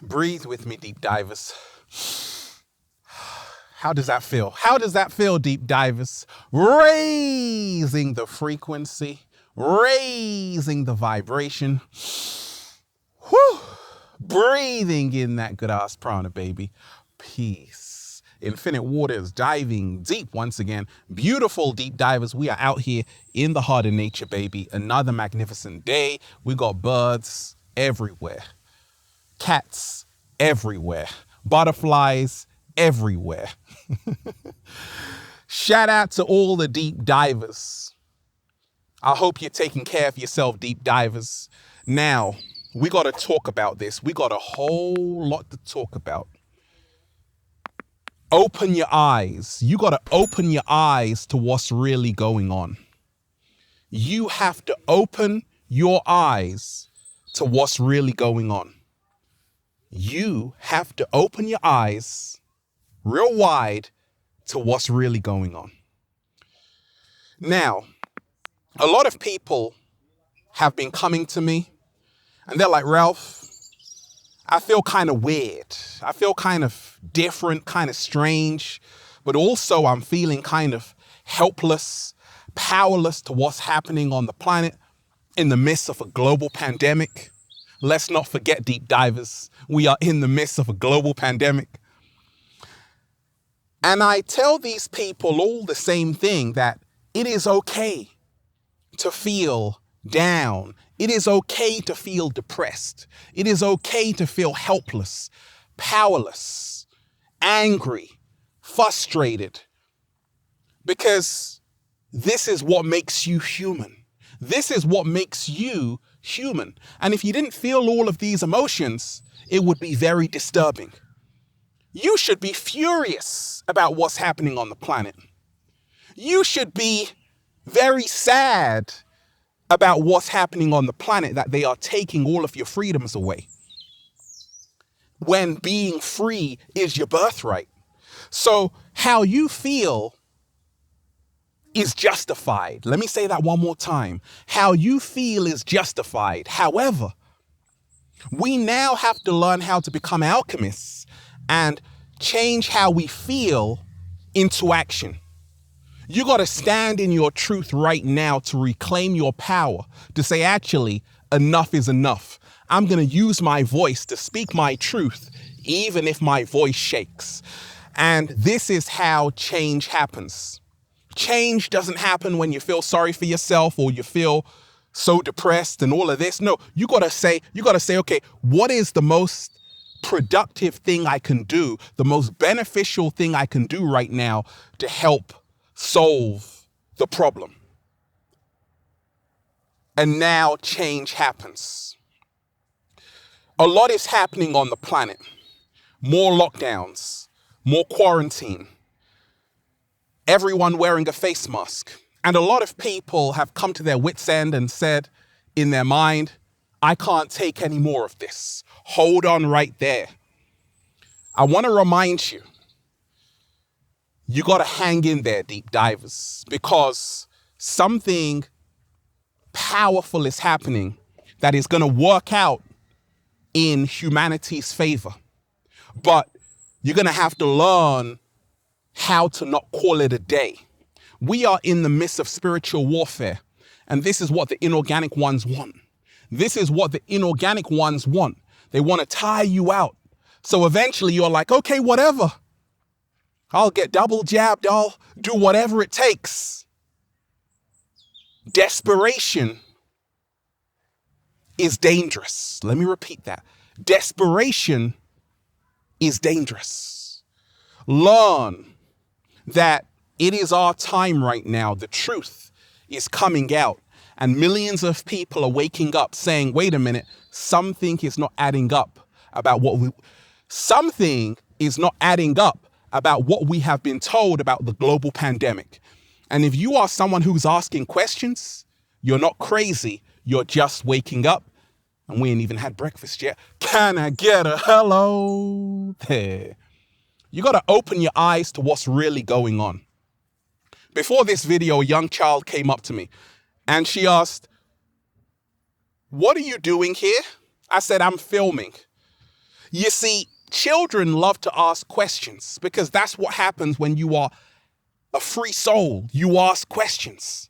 Breathe with me, deep divers. How does that feel? How does that feel, deep divers? Raising the frequency, raising the vibration. Whew. Breathing in that good ass prana, baby. Peace. Infinite waters, diving deep once again. Beautiful deep divers. We are out here in the heart of nature, baby. Another magnificent day. We got birds everywhere. Cats everywhere. Butterflies everywhere. Shout out to all the deep divers. I hope you're taking care of yourself, deep divers. Now, we got to talk about this. We got a whole lot to talk about. Open your eyes. You got to open your eyes to what's really going on. You have to open your eyes to what's really going on. You have to open your eyes real wide to what's really going on. Now, a lot of people have been coming to me and they're like, Ralph, I feel kind of weird. I feel kind of different, kind of strange, but also I'm feeling kind of helpless, powerless to what's happening on the planet in the midst of a global pandemic. Let's not forget, deep divers, we are in the midst of a global pandemic. And I tell these people all the same thing, that it is okay to feel down. It is okay to feel depressed. It is okay to feel helpless, powerless, angry, frustrated, because this is what makes you human. This is what makes you human. And if you didn't feel all of these emotions, it would be very disturbing. You should be furious about what's happening on the planet. You should be very sad about what's happening on the planet, that they are taking all of your freedoms away, when being free is your birthright. So how you feel is justified. Let me say that one more time. How you feel is justified. However, we now have to learn how to become alchemists and change how we feel into action. You got to stand in your truth right now to reclaim your power, to say, actually, enough is enough. I'm going to use my voice to speak my truth, even if my voice shakes. And this is how change happens. Change doesn't happen when you feel sorry for yourself or you feel so depressed and all of this. No, you got to say, okay, what is the most productive thing I can do, the most beneficial thing I can do right now to help solve the problem? And now change happens. A lot is happening on the planet. More lockdowns, more quarantine, everyone wearing a face mask. And a lot of people have come to their wits' end and said in their mind, I can't take any more of this. Hold on right there. I want to remind you, you got to hang in there, deep divers, because something powerful is happening that is going to work out in humanity's favor. But you're going to have to learn how to not call it a day. We are in the midst of spiritual warfare, and this is what the inorganic ones want. This is what the inorganic ones want. They want to tire you out. So eventually you're like, okay, whatever. I'll get double jabbed. I'll do whatever it takes. Desperation is dangerous. Let me repeat that. Desperation is dangerous. Learn that it is our time right now. The truth is coming out, and millions of people are waking up saying, wait a minute, something is not adding up about what we have been told about the global pandemic. And if you are someone who's asking questions, you're not crazy. You're just waking up, and we ain't even had breakfast yet. Can I get a hello there? You got to open your eyes to what's really going on. Before this video, a young child came up to me and she asked, what are you doing here? I said, I'm filming. You see, children love to ask questions because that's what happens when you are a free soul. You ask questions.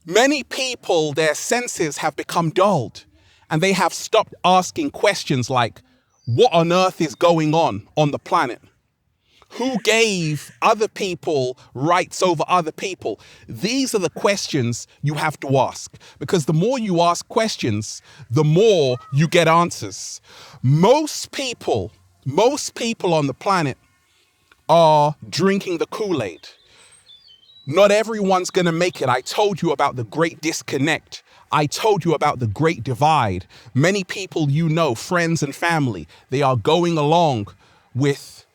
Many people, their senses have become dulled and they have stopped asking questions like, what on earth is going on the planet? Who gave other people rights over other people? These are the questions you have to ask, because the more you ask questions, the more you get answers. Most people on the planet are drinking the Kool-Aid. Not everyone's going to make it. I told you about the great disconnect. I told you about the great divide. Many people you know, friends and family, they are going along with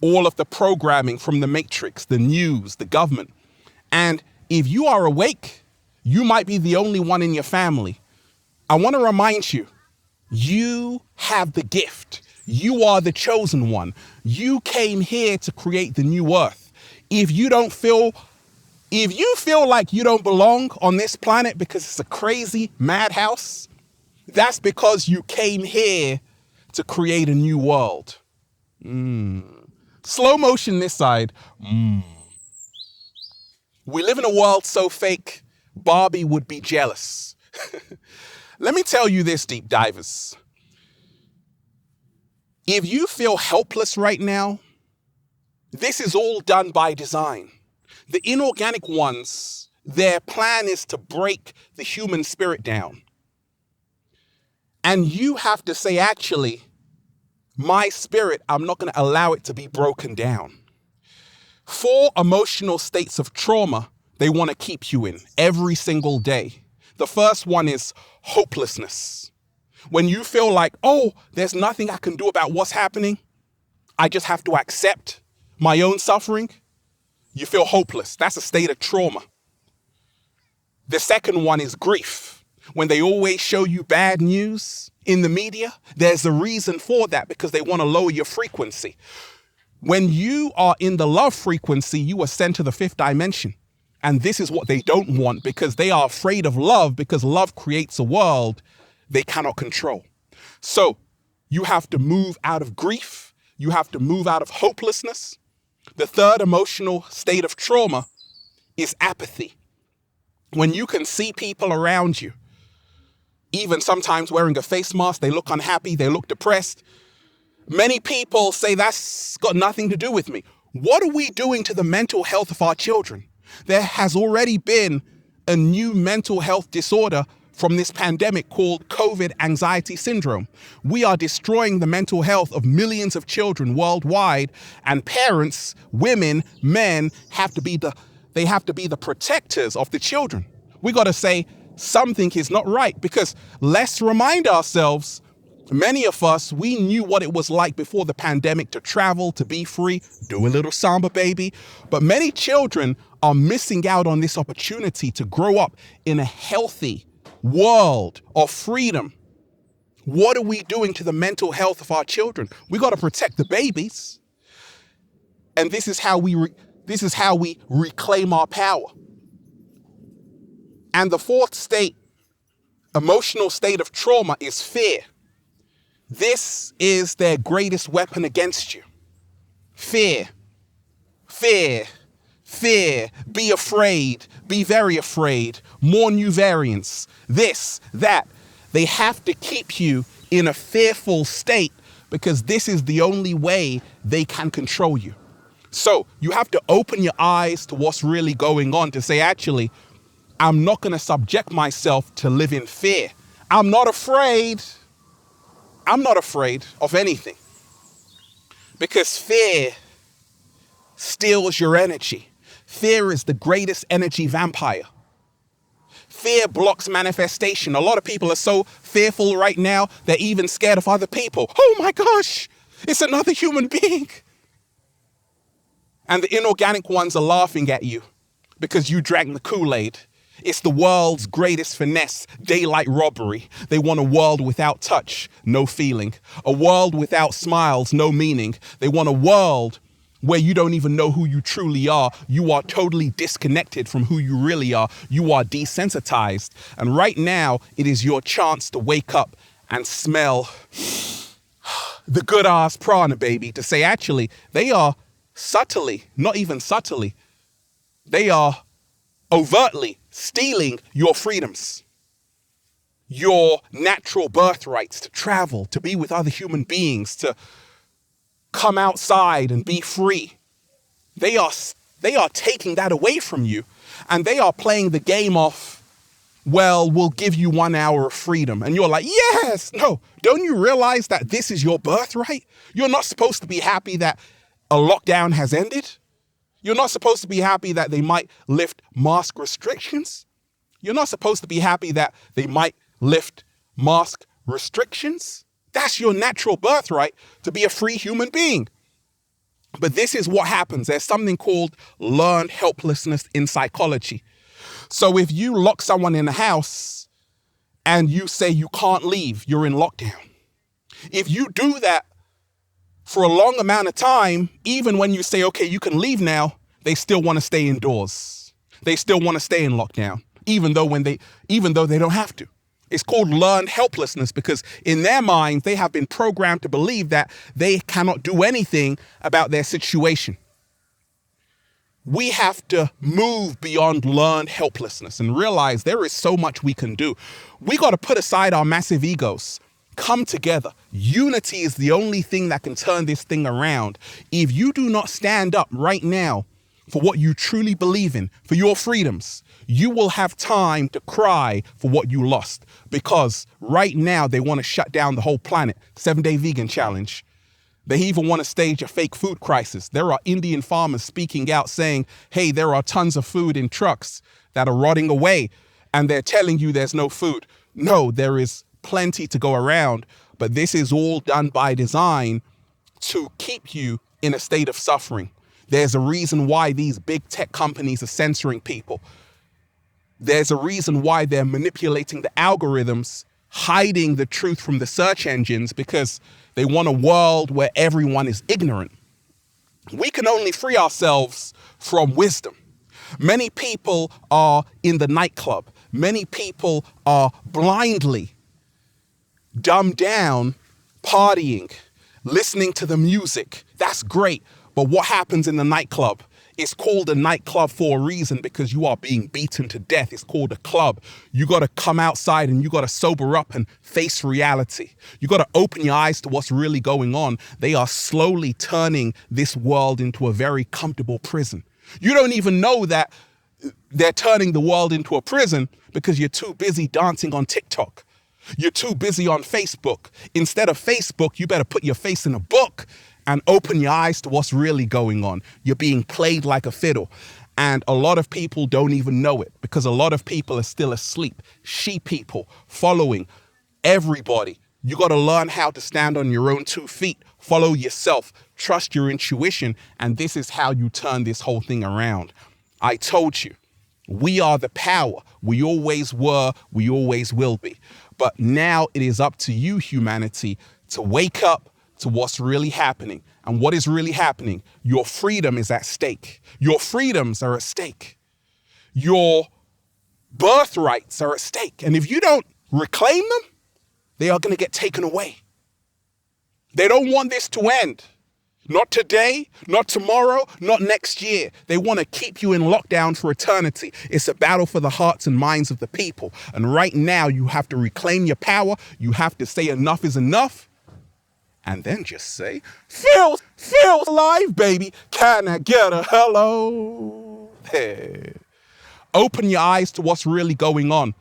all of the programming from the Matrix, the news, the government. And if you are awake, you might be the only one in your family. I want to remind you, you have the gift. You are the chosen one. You came here to create the new earth. If you feel like you don't belong on this planet because it's a crazy madhouse, that's because you came here to create a new world. Slow motion this side. We live in a world so fake, Barbie would be jealous. Let me tell you this, deep divers. If you feel helpless right now, this is all done by design. The inorganic ones, their plan is to break the human spirit down. And you have to say, actually, my spirit, I'm not going to allow it to be broken down. 4 emotional states of trauma they want to keep you in every single day. The first one is hopelessness. When you feel like, oh, there's nothing I can do about what's happening, I just have to accept my own suffering, you feel hopeless. That's a state of trauma. The second one is grief. When they always show you bad news in the media, there's a reason for that, because they want to lower your frequency. When you are in the love frequency, you are sent to the 5th dimension. And this is what they don't want, because they are afraid of love, because love creates a world they cannot control. So you have to move out of grief. You have to move out of hopelessness. The third emotional state of trauma is apathy. When you can see people around you, even sometimes wearing a face mask, they look unhappy, they look depressed. Many people say that's got nothing to do with me. What are we doing to the mental health of our children? There has already been a new mental health disorder from this pandemic called COVID anxiety syndrome. We are destroying the mental health of millions of children worldwide, and parents, women, men have to be the protectors of the children. We got to say something is not right, because let's remind ourselves, many of us, we knew what it was like before the pandemic to travel, to be free, do a little samba baby. But many children are missing out on this opportunity to grow up in a healthy world of freedom. What are we doing to the mental health of our children? We got to protect the babies. And this is how we reclaim our power. And the fourth state, emotional state of trauma, is fear. This is their greatest weapon against you. Fear, fear, fear. Be afraid, be very afraid. More new variants, this, that. They have to keep you in a fearful state, because this is the only way they can control you. So you have to open your eyes to what's really going on, to say, actually, I'm not going to subject myself to live in fear. I'm not afraid. I'm not afraid of anything, because fear steals your energy. Fear is the greatest energy vampire. Fear blocks manifestation. A lot of people are so fearful right now, they're even scared of other people. Oh my gosh, it's another human being. And the inorganic ones are laughing at you because you drank the Kool-Aid. It's the world's greatest finesse, daylight robbery. They want a world without touch, no feeling. A world without smiles, no meaning. They want a world where you don't even know who you truly are. You are totally disconnected from who you really are. You are desensitized. And right now, it is your chance to wake up and smell the good ass prana, baby, to say actually they are subtly, not even subtly, they are overtly stealing your freedoms, your natural birthrights to travel, to be with other human beings, to come outside and be free. They are taking that away from you, and they are playing the game of, well, we'll give you 1 hour of freedom. And you're like, yes, no, don't you realize that this is your birthright? You're not supposed to be happy that a lockdown has ended. You're not supposed to be happy that they might lift mask restrictions. You're not supposed to be happy that they might lift mask restrictions. That's your natural birthright, to be a free human being. But this is what happens. There's something called learned helplessness in psychology. So if you lock someone in a house and you say you can't leave, you're in lockdown. If you do that for a long amount of time, even when you say, okay, you can leave now, they still want to stay indoors. They still want to stay in lockdown, even though they don't have to. It's called learned helplessness, because in their minds, they have been programmed to believe that they cannot do anything about their situation. We have to move beyond learned helplessness and realize there is so much we can do. We got to put aside our massive egos, come together. Unity is the only thing that can turn this thing around. If you do not stand up right now for what you truly believe in, for your freedoms, you will have time to cry for what you lost, because right now they want to shut down the whole planet. 7-day vegan challenge. They even want to stage a fake food crisis. There are Indian farmers speaking out saying, hey, there are tons of food in trucks that are rotting away, and they're telling you there's no food. No, there is plenty to go around, but this is all done by design to keep you in a state of suffering. There's a reason why these big tech companies are censoring people. There's a reason why they're manipulating the algorithms, hiding the truth from the search engines, because they want a world where everyone is ignorant. We can only free ourselves from wisdom. Many people are in the nightclub. Many people are blindly dumbed down, partying, listening to the music. That's great. But what happens in the nightclub? It's called a nightclub for a reason, because you are being beaten to death. It's called a club. You got to come outside and you got to sober up and face reality. You got to open your eyes to what's really going on. They are slowly turning this world into a very comfortable prison. You don't even know that they're turning the world into a prison because you're too busy dancing on TikTok. You're too busy on Facebook. Instead of Facebook, you better put your face in a book and open your eyes to what's really going on. You're being played like a fiddle. And a lot of people don't even know it, because a lot of people are still asleep. Sheep people following everybody. You got to learn how to stand on your own 2 feet, follow yourself, trust your intuition. And this is how you turn this whole thing around. I told you, we are the power. We always were, we always will be. But now it is up to you, humanity, to wake up to what's really happening. And what is really happening? Your freedom is at stake. Your freedoms are at stake. Your birthrights are at stake. And if you don't reclaim them, they are going to get taken away. They don't want this to end. Not today, not tomorrow, not next year. They want to keep you in lockdown for eternity. It's a battle for the hearts and minds of the people. And right now, you have to reclaim your power. You have to say enough is enough. And then just say, feel alive, baby. Can I get a hello? There. Open your eyes to what's really going on.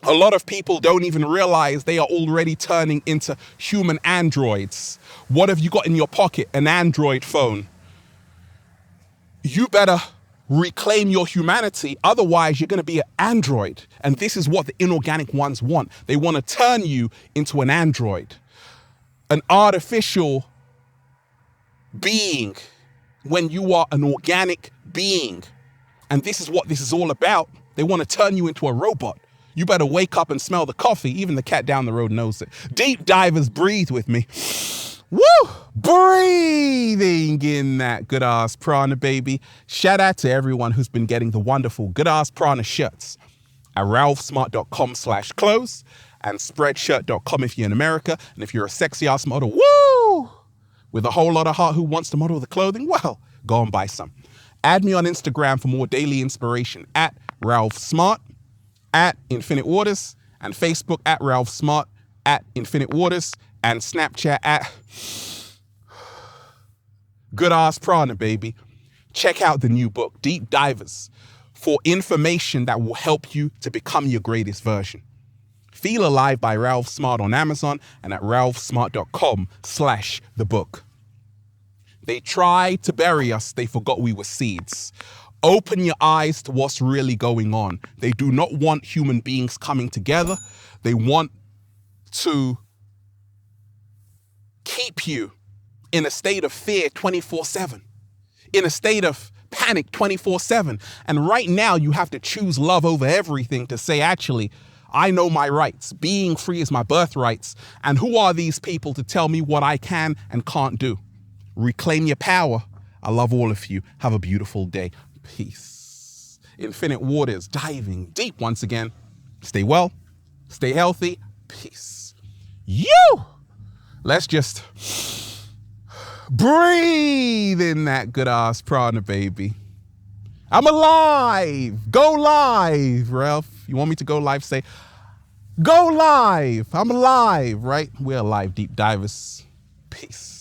A lot of people don't even realize they are already turning into human androids. What have you got in your pocket? An Android phone. You better reclaim your humanity. Otherwise, you're going to be an android. And this is what the inorganic ones want. They want to turn you into an android, an artificial being, when you are an organic being. And this is what this is all about. They want to turn you into a robot. You better wake up and smell the coffee. Even the cat down the road knows it. Deep divers, breathe with me. Woo! Breathing in that good ass prana, baby. Shout out to everyone who's been getting the wonderful good ass prana shirts at ralphsmart.com/clothes. and spreadshirt.com if you're in America. And if you're a sexy ass model, woo, with a whole lot of heart who wants to model the clothing, well, go and buy some. Add me on Instagram for more daily inspiration at Ralph Smart, at Infinite Waters, and Facebook at Ralph Smart, at Infinite Waters, and Snapchat at Good Ass Prana, baby. Check out the new book, Deep Divers, for information that will help you to become your greatest version. Feel Alive by Ralph Smart on Amazon and at ralphsmart.com/the book. They tried to bury us. They forgot we were seeds. Open your eyes to what's really going on. They do not want human beings coming together. They want to keep you in a state of fear 24/7, in a state of panic 24/7. And right now you have to choose love over everything to say, actually, I know my rights. Being free is my birthrights. And who are these people to tell me what I can and can't do? Reclaim your power. I love all of you. Have a beautiful day. Peace. Infinite Waters, diving deep once again. Stay well, stay healthy. Peace. Let's just breathe in that good ass prana, baby. I'm alive. Go live, Ralph. You want me to go live? Say, go live. I'm alive, right? We're alive, deep divers. Peace.